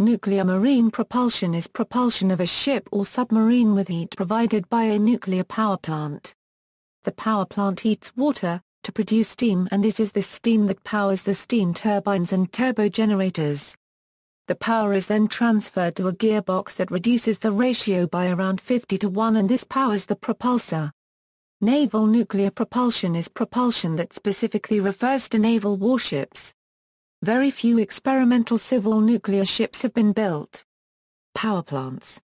Nuclear marine propulsion is propulsion of a ship or submarine with heat provided by a nuclear power plant. The power plant heats water to produce steam, and it is this steam that powers the steam turbines and turbogenerators. The power is then transferred to a gearbox that reduces the ratio by around 50-1, and this powers the propulsor. Naval nuclear propulsion is propulsion that specifically refers to naval warships. Very few experimental civil nuclear ships have been built. Power plants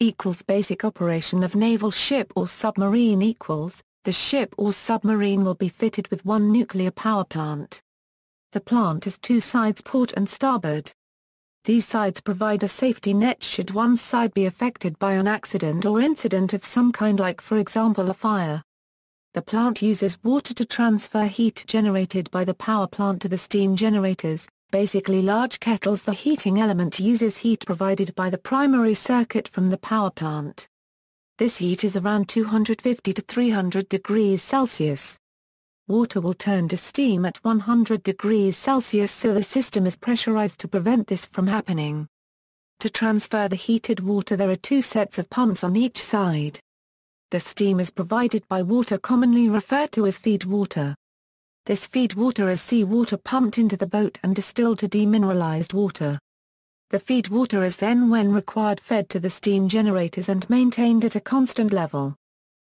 equals basic operation of naval ship or submarine equals the ship or submarine will be fitted with one nuclear power plant. The plant has two sides, port and starboard. These sides provide a safety net should one side be affected by an accident or incident of some kind, like for example a fire. The plant uses water to transfer heat generated by the power plant to the steam generators, basically large kettles. The heating element uses heat provided by the primary circuit from the power plant. This heat is around 250 to 300 degrees Celsius. Water will turn to steam at 100 degrees Celsius, so the system is pressurized to prevent this from happening. To transfer the heated water there are two sets of pumps on each side. The steam is provided by water commonly referred to as feed water. This feed water is seawater pumped into the boat and distilled to demineralized water. The feed water is then, when required, fed to the steam generators and maintained at a constant level.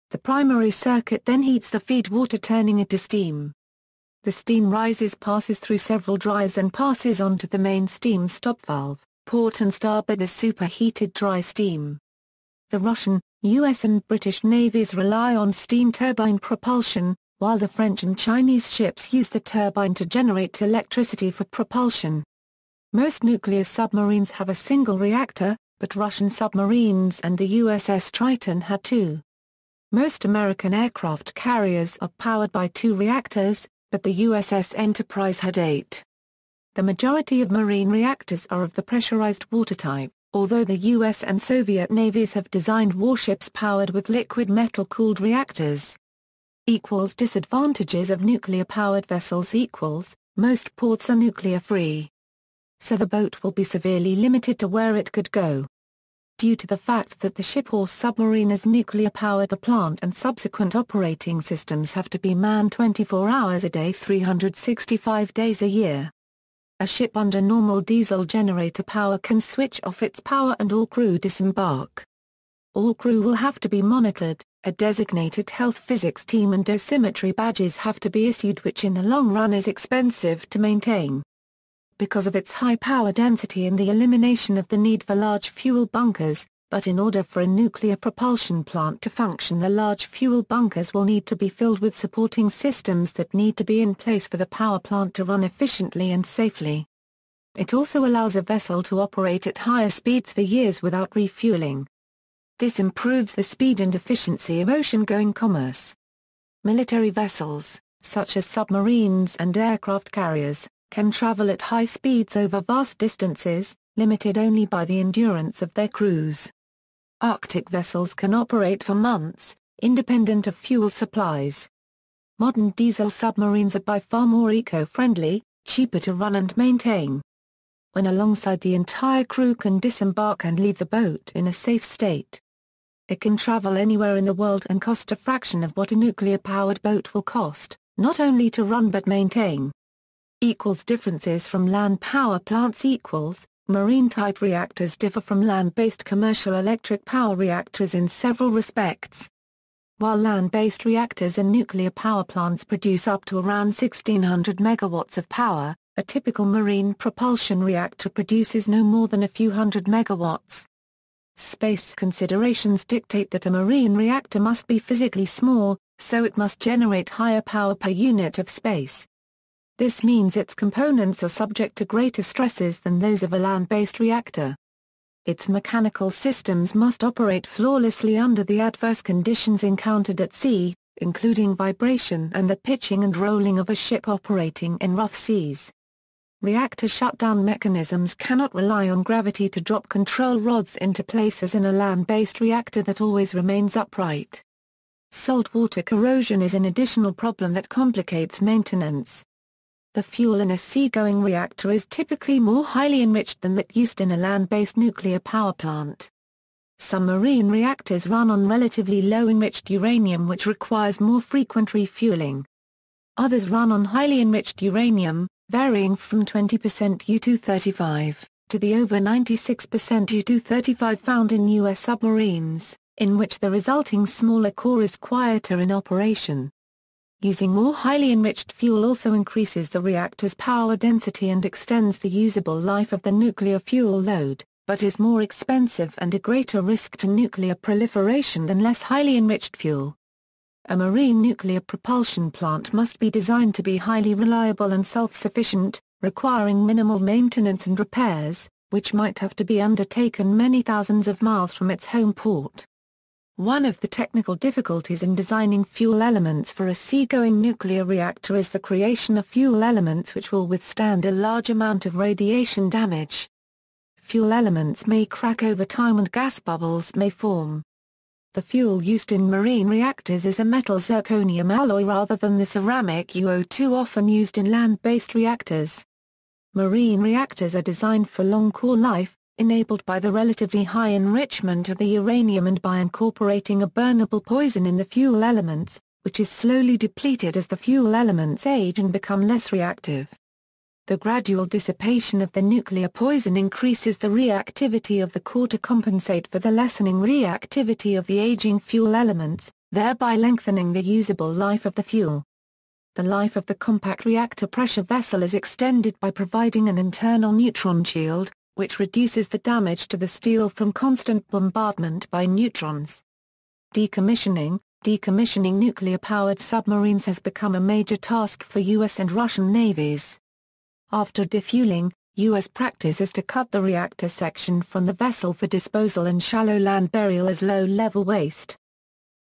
The primary circuit then heats the feed water, turning it to steam. The steam rises, passes through several dryers and passes on to the main steam stop valve. Port and starboard is superheated dry steam. The Russian, US and British navies rely on steam turbine propulsion, while the French and Chinese ships use the turbine to generate electricity for propulsion. Most nuclear submarines have a single reactor, but Russian submarines and the USS Triton had two. Most American aircraft carriers are powered by two reactors, but the USS Enterprise had 8. The majority of marine reactors are of the pressurized water type, although the US and Soviet navies have designed warships powered with liquid metal-cooled reactors. Disadvantages of nuclear-powered vessels equals, most ports are nuclear-free. So the boat will be severely limited to where it could go. Due to the fact that the ship or submarine is nuclear-powered, the plant and subsequent operating systems have to be manned 24 hours a day, 365 days a year. A ship under normal diesel generator power can switch off its power and all crew disembark. All crew will have to be monitored, a designated health physics team and dosimetry badges have to be issued, which in the long run is expensive to maintain. Because of its high power density and the elimination of the need for large fuel bunkers, but in order for a nuclear propulsion plant to function, the large fuel bunkers will need to be filled with supporting systems that need to be in place for the power plant to run efficiently and safely. It also allows a vessel to operate at higher speeds for years without refueling. This improves the speed and efficiency of ocean-going commerce. Military vessels, such as submarines and aircraft carriers, can travel at high speeds over vast distances, limited only by the endurance of their crews. Arctic vessels can operate for months, independent of fuel supplies. Modern diesel submarines are by far more eco-friendly, cheaper to run and maintain. When alongside, the entire crew can disembark and leave the boat in a safe state. It can travel anywhere in the world and cost a fraction of what a nuclear-powered boat will cost, not only to run but maintain. Differences from land power plants equals, marine-type reactors differ from land-based commercial electric power reactors in several respects. While land-based reactors and nuclear power plants produce up to around 1,600 megawatts of power, a typical marine propulsion reactor produces no more than a few hundred megawatts. Space considerations dictate that a marine reactor must be physically small, so it must generate higher power per unit of space. This means its components are subject to greater stresses than those of a land-based reactor. Its mechanical systems must operate flawlessly under the adverse conditions encountered at sea, including vibration and the pitching and rolling of a ship operating in rough seas. Reactor shutdown mechanisms cannot rely on gravity to drop control rods into place as in a land-based reactor that always remains upright. Saltwater corrosion is an additional problem that complicates maintenance. The fuel in a seagoing reactor is typically more highly enriched than that used in a land-based nuclear power plant. Submarine reactors run on relatively low-enriched uranium, which requires more frequent refueling. Others run on highly enriched uranium, varying from 20% U-235 to the over 96% U-235 found in U.S. submarines, in which the resulting smaller core is quieter in operation. Using more highly enriched fuel also increases the reactor's power density and extends the usable life of the nuclear fuel load, but is more expensive and a greater risk to nuclear proliferation than less highly enriched fuel. A marine nuclear propulsion plant must be designed to be highly reliable and self-sufficient, requiring minimal maintenance and repairs, which might have to be undertaken many thousands of miles from its home port. One of the technical difficulties in designing fuel elements for a seagoing nuclear reactor is the creation of fuel elements which will withstand a large amount of radiation damage. Fuel elements may crack over time and gas bubbles may form. The fuel used in marine reactors is a metal zirconium alloy rather than the ceramic UO2 often used in land-based reactors. Marine reactors are designed for long core life, enabled by the relatively high enrichment of the uranium and by incorporating a burnable poison in the fuel elements, which is slowly depleted as the fuel elements age and become less reactive. The gradual dissipation of the nuclear poison increases the reactivity of the core to compensate for the lessening reactivity of the aging fuel elements, thereby lengthening the usable life of the fuel. The life of the compact reactor pressure vessel is extended by providing an internal neutron shield, which reduces the damage to the steel from constant bombardment by neutrons. Decommissioning nuclear-powered submarines has become a major task for U.S. and Russian navies. After defueling, U.S. practice is to cut the reactor section from the vessel for disposal and shallow land burial as low-level waste.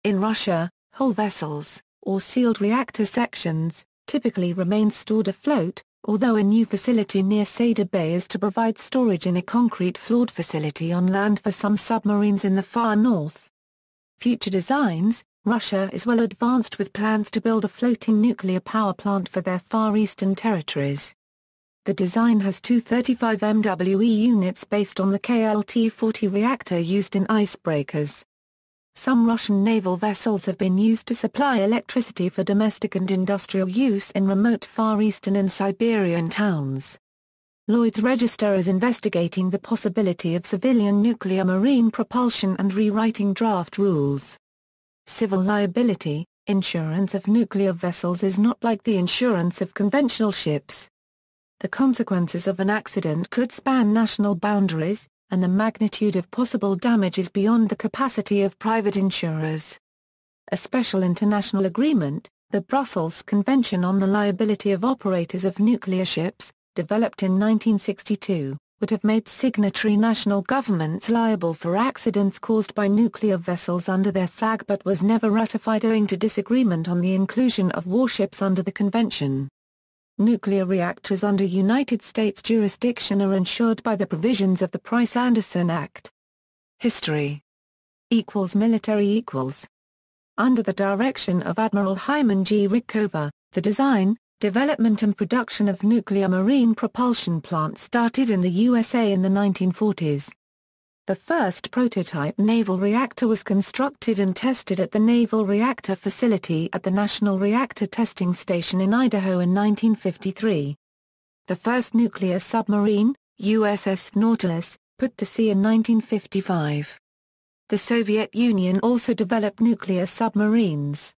In Russia, whole vessels, or sealed reactor sections, typically remain stored afloat, although a new facility near Sadr Bay is to provide storage in a concrete-floored facility on land for some submarines in the far north. Future designs: Russia is well advanced with plans to build a floating nuclear power plant for their Far Eastern territories. The design has two 35 MWE units based on the KLT-40 reactor used in icebreakers. Some Russian naval vessels have been used to supply electricity for domestic and industrial use in remote Far Eastern and Siberian towns. Lloyd's Register is investigating the possibility of civilian nuclear marine propulsion and rewriting draft rules. Civil liability: insurance of nuclear vessels is not like the insurance of conventional ships. The consequences of an accident could span national boundaries, and the magnitude of possible damage is beyond the capacity of private insurers. A special international agreement, the Brussels Convention on the Liability of Operators of Nuclear Ships, developed in 1962, would have made signatory national governments liable for accidents caused by nuclear vessels under their flag but was never ratified owing to disagreement on the inclusion of warships under the convention. Nuclear reactors under United States jurisdiction are insured by the provisions of the Price-Anderson Act. History Military Under the direction of Admiral Hyman G. Rickover, the design, development and production of nuclear marine propulsion plants started in the USA in the 1940s. The first prototype naval reactor was constructed and tested at the Naval Reactor Facility at the National Reactor Testing Station in Idaho in 1953. The first nuclear submarine, USS Nautilus, put to sea in 1955. The Soviet Union also developed nuclear submarines.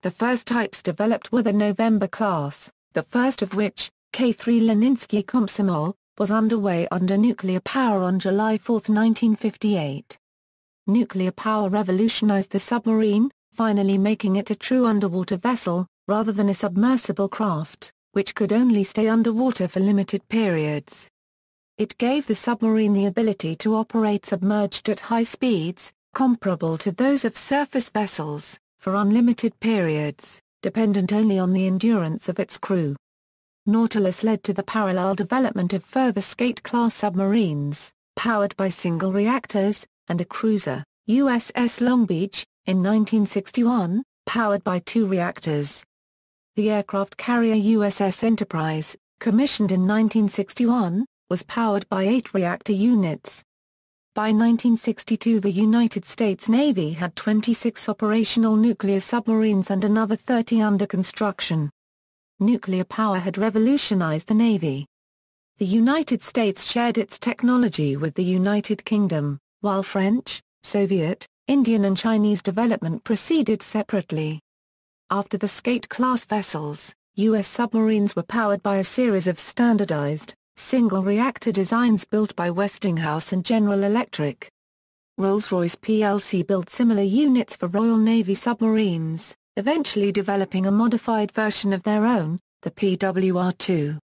The first types developed were the November class, the first of which, K-3 Leninsky Komsomol, was underway under nuclear power on July 4, 1958. Nuclear power revolutionized the submarine, finally making it a true underwater vessel, rather than a submersible craft, which could only stay underwater for limited periods. It gave the submarine the ability to operate submerged at high speeds, comparable to those of surface vessels, for unlimited periods, dependent only on the endurance of its crew. Nautilus led to the parallel development of further Skate-class submarines, powered by single reactors, and a cruiser, USS Long Beach, in 1961, powered by two reactors. The aircraft carrier USS Enterprise, commissioned in 1961, was powered by 8 reactor units. By 1962 the United States Navy had 26 operational nuclear submarines and another 30 under construction. Nuclear power had revolutionized the Navy. The United States shared its technology with the United Kingdom, while French, Soviet, Indian and Chinese development proceeded separately. After the Skate-class vessels, U.S. submarines were powered by a series of standardized, single-reactor designs built by Westinghouse and General Electric. Rolls-Royce plc built similar units for Royal Navy submarines, eventually developing a modified version of their own, the PWR-2.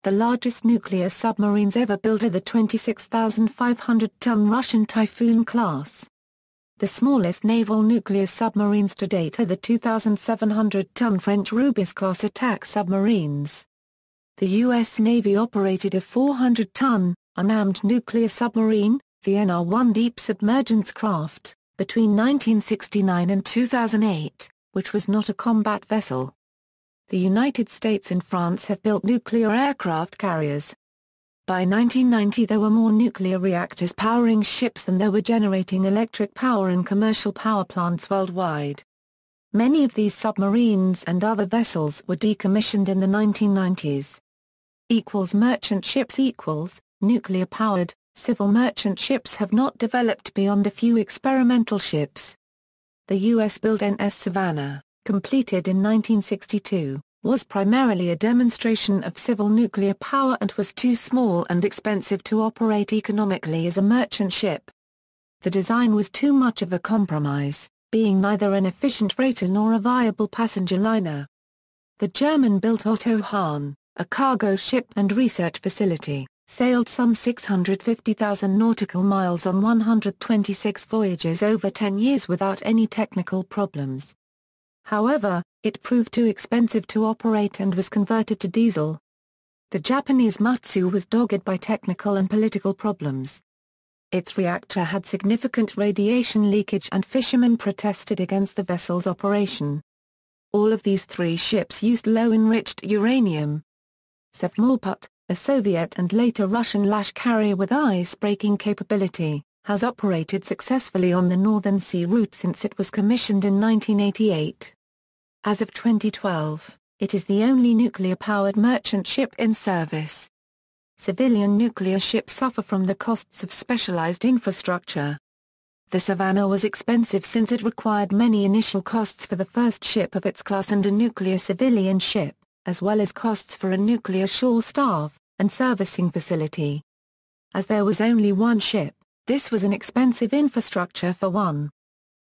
The largest nuclear submarines ever built are the 26,500-ton Russian Typhoon class. The smallest naval nuclear submarines to date are the 2,700-ton French Rubis-class attack submarines. The U.S. Navy operated a 400-ton, unmanned nuclear submarine, the NR-1 deep submergence craft, between 1969 and 2008, which was not a combat vessel. The United States and France have built nuclear aircraft carriers. By 1990 there were more nuclear reactors powering ships than there were generating electric power in commercial power plants worldwide. Many of these submarines and other vessels were decommissioned in the 1990s. Merchant ships nuclear-powered, civil merchant ships have not developed beyond a few experimental ships. The U.S.-built NS Savannah, completed in 1962, was primarily a demonstration of civil nuclear power and was too small and expensive to operate economically as a merchant ship. The design was too much of a compromise, being neither an efficient freighter nor a viable passenger liner. The German-built Otto Hahn, a cargo ship and research facility, sailed some 650,000 nautical miles on 126 voyages over 10 years without any technical problems. However, it proved too expensive to operate and was converted to diesel. The Japanese Matsu was dogged by technical and political problems. Its reactor had significant radiation leakage and fishermen protested against the vessel's operation. All of these 3 ships used low-enriched uranium. Sevmorput, a Soviet and later Russian lash carrier with ice-breaking capability, has operated successfully on the Northern Sea route since it was commissioned in 1988. As of 2012, it is the only nuclear-powered merchant ship in service. Civilian nuclear ships suffer from the costs of specialized infrastructure. The Savannah was expensive since it required many initial costs for the first ship of its class and a nuclear civilian ship, as well as costs for a nuclear shore staff and servicing facility. As there was only one ship, this was an expensive infrastructure for one.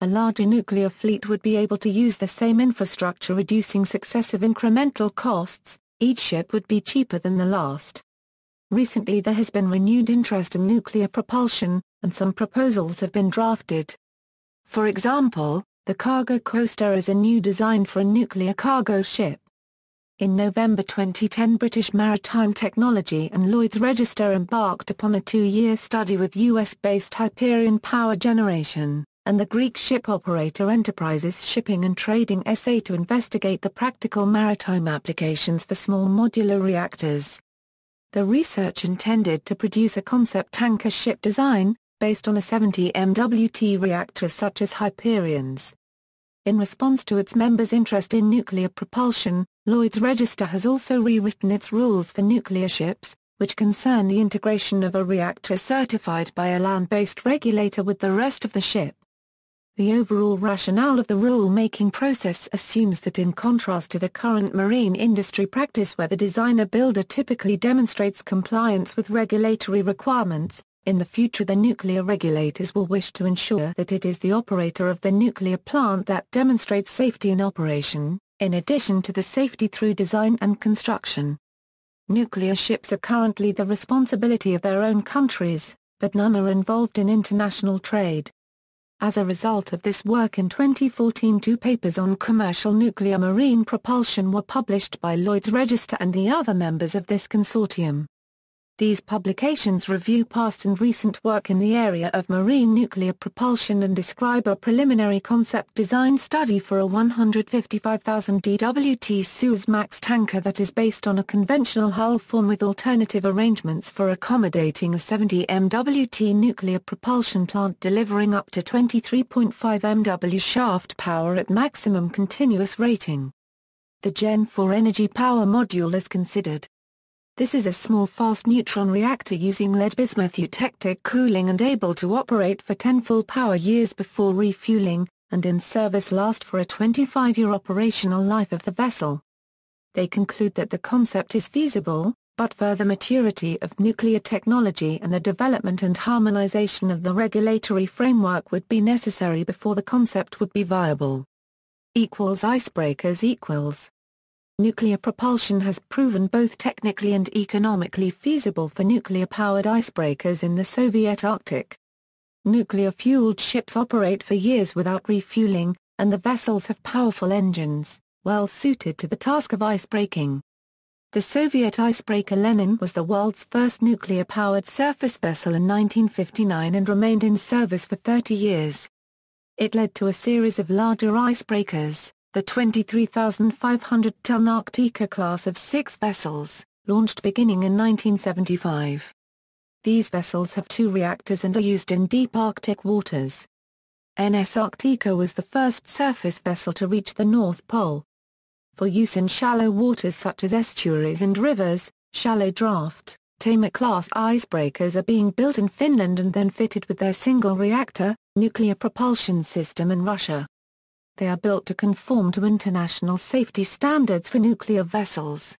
A larger nuclear fleet would be able to use the same infrastructure, reducing successive incremental costs. Each ship would be cheaper than the last. Recently there has been renewed interest in nuclear propulsion, and some proposals have been drafted. For example, the Cargo Coaster is a new design for a nuclear cargo ship. In November 2010 British Maritime Technology and Lloyd's Register embarked upon a 2-year study with US-based Hyperion Power Generation and the Greek ship operator Enterprises Shipping and Trading SA to investigate the practical maritime applications for small modular reactors. The research intended to produce a concept tanker ship design, based on a 70 MWT reactor such as Hyperion's. In response to its members' interest in nuclear propulsion, Lloyd's Register has also rewritten its rules for nuclear ships, which concern the integration of a reactor certified by a land-based regulator with the rest of the ship. The overall rationale of the rule-making process assumes that in contrast to the current marine industry practice where the designer-builder typically demonstrates compliance with regulatory requirements, in the future the nuclear regulators will wish to ensure that it is the operator of the nuclear plant that demonstrates safety in operation, in addition to the safety through design and construction. Nuclear ships are currently the responsibility of their own countries, but none are involved in international trade. As a result of this work in 2014 2 papers on commercial nuclear marine propulsion were published by Lloyd's Register and the other members of this consortium. These publications review past and recent work in the area of marine nuclear propulsion and describe a preliminary concept design study for a 155,000 dwt Suezmax tanker that is based on a conventional hull form with alternative arrangements for accommodating a 70 MWt nuclear propulsion plant delivering up to 23.5 MW shaft power at maximum continuous rating. The Gen 4 energy power module is considered. This is a small fast neutron reactor using lead-bismuth eutectic cooling and able to operate for 10 full power years before refueling, and in service last for a 25-year operational life of the vessel. They conclude that the concept is feasible, but further maturity of nuclear technology and the development and harmonization of the regulatory framework would be necessary before the concept would be viable. Icebreakers. Nuclear propulsion has proven both technically and economically feasible for nuclear-powered icebreakers in the Soviet Arctic. Nuclear-fueled ships operate for years without refueling, and the vessels have powerful engines, well suited to the task of icebreaking. The Soviet icebreaker Lenin was the world's first nuclear-powered surface vessel in 1959 and remained in service for 30 years. It led to a series of larger icebreakers, the 23,500-ton Arktika class of 6 vessels, launched beginning in 1975. These vessels have 2 reactors and are used in deep Arctic waters. NS Arktika was the first surface vessel to reach the North Pole. For use in shallow waters such as estuaries and rivers, shallow draft, Taimur-class icebreakers are being built in Finland and then fitted with their single-reactor, nuclear propulsion system in Russia. They are built to conform to international safety standards for nuclear vessels.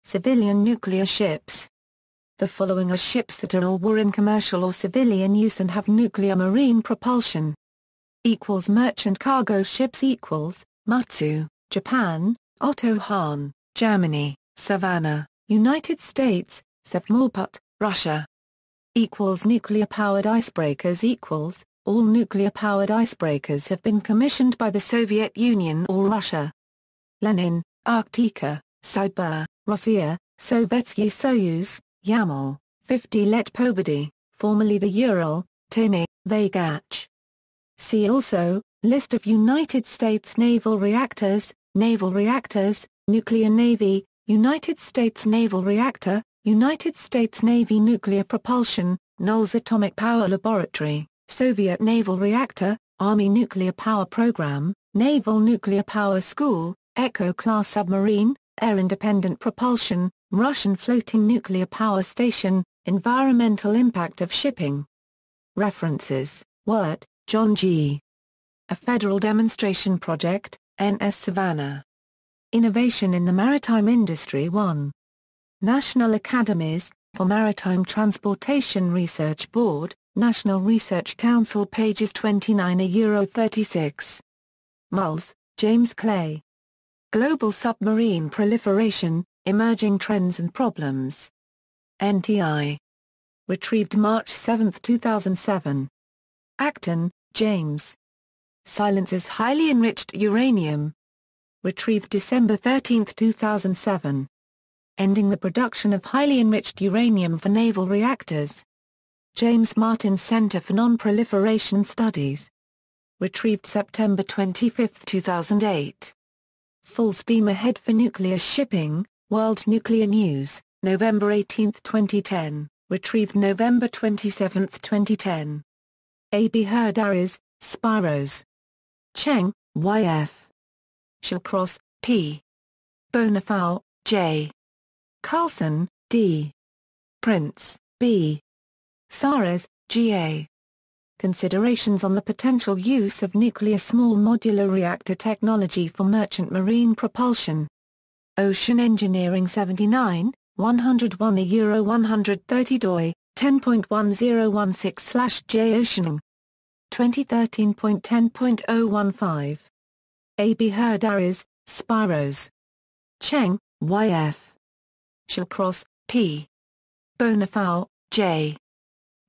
Civilian nuclear ships. The following are ships that are or were in commercial or civilian use and have nuclear marine propulsion. Merchant cargo ships. Matsu, Japan; Otto Hahn, Germany; Savannah, United States; Sevmorput, Russia. Nuclear-powered icebreakers. All nuclear-powered icebreakers have been commissioned by the Soviet Union or Russia. Lenin, Arktika, Sibir, Russia; Sovetski Soyuz, Yamal, 50 Let Pobedy, formerly the Ural, Taimur, Vagach. See also, List of United States naval reactors, Nuclear Navy, United States Naval Reactor, United States Navy Nuclear Propulsion, Knowles Atomic Power Laboratory, Soviet Naval Reactor, Army Nuclear Power Program, Naval Nuclear Power School, Echo-class submarine, Air-independent propulsion, Russian floating nuclear power station, environmental impact of shipping. References: Wirt, John G. A Federal Demonstration Project, NS Savannah. Innovation in the Maritime Industry 1. National Academies, for Maritime Transportation Research Board, National Research Council pages 29-36. Mulls, James Clay. Global Submarine Proliferation, Emerging Trends and Problems. NTI. Retrieved March 7, 2007. Acton, James. Silences Highly Enriched Uranium. Retrieved December 13, 2007. Ending the Production of Highly Enriched Uranium for Naval Reactors. James Martin Center for Non-Proliferation Studies. Retrieved September 25, 2008. Full Steam Ahead for Nuclear Shipping, World Nuclear News, November 18, 2010, retrieved November 27, 2010. A.B. Herdaris, Spiros. Cheng, Y.F. Shallcross, P. Bonafau, J. Carlson, D. Prince, B. Sares, G.A. Considerations on the potential use of nuclear small modular reactor technology for merchant marine propulsion. Ocean Engineering 79, 101 Euro 130 doi, 10.1016/J Oceaning. 2013.10.015. A.B. Herdaris, Spiros. Cheng, Y.F. Shallcross, P. Bonafau, J.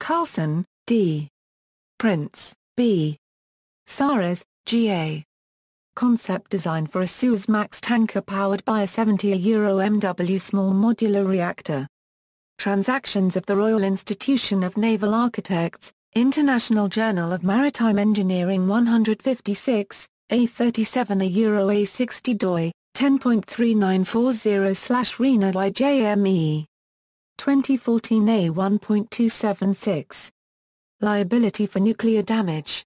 Carlson, D. Prince, B. Sares, G.A. Concept design for a Suezmax tanker powered by a 70 Euro MW small modular reactor. Transactions of the Royal Institution of Naval Architects, International Journal of Maritime Engineering 156, A37 A60 doi, 10.3940/Rena YJME. 2014 A1.276. Liability for nuclear damage.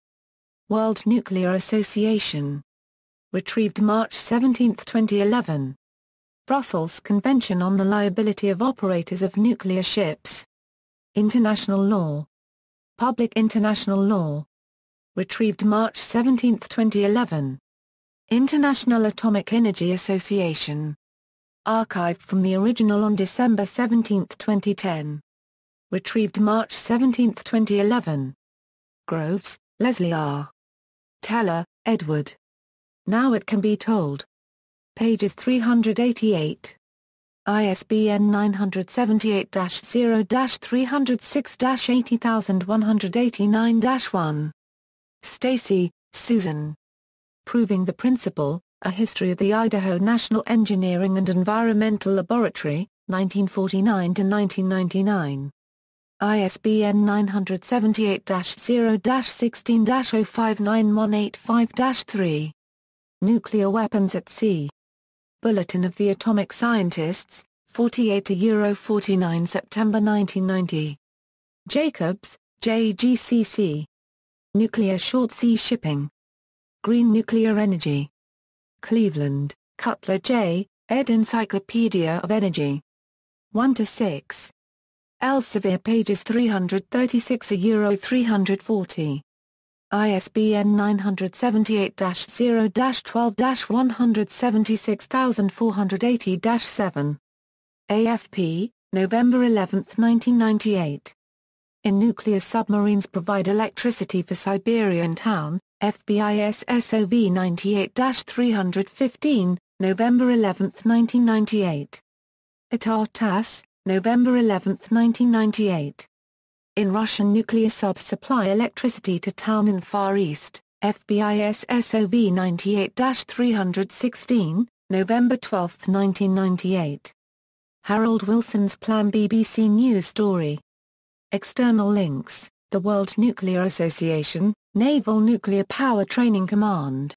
World Nuclear Association. Retrieved March 17, 2011. Brussels Convention on the Liability of Operators of Nuclear Ships. International Law. Public International Law. Retrieved March 17, 2011. International Atomic Energy Association. Archived from the original on December 17, 2010. Retrieved March 17, 2011. Groves, Leslie R. Teller, Edward. Now It Can Be Told. Pages 388. ISBN 978-0-306-80189-1. Stacy, Susan. Proving the Principle, A History of the Idaho National Engineering and Environmental Laboratory, 1949-1999. ISBN 978-0-16-059185-3. Nuclear Weapons at Sea. Bulletin of the Atomic Scientists, 48-49 September 1990. Jacobs, JGCC. Nuclear Short Sea Shipping. Green Nuclear Energy. Cleveland, Cutler J., ed. Encyclopedia of Energy. 1-6. Elsevier pages 336-340. ISBN 978-0-12-176480-7. AFP, November 11, 1998. In Nuclear Submarines Provide Electricity for Siberian Town, FBIS SOV 98-315, November 11, 1998. Itar TASS, November 11, 1998. In Russian nuclear subs supply electricity to town in Far East, FBIS SOV 98-316, November 12, 1998. Harold Wilson's Plan BBC News Story. External links, The World Nuclear Association, Naval Nuclear Power Training Command.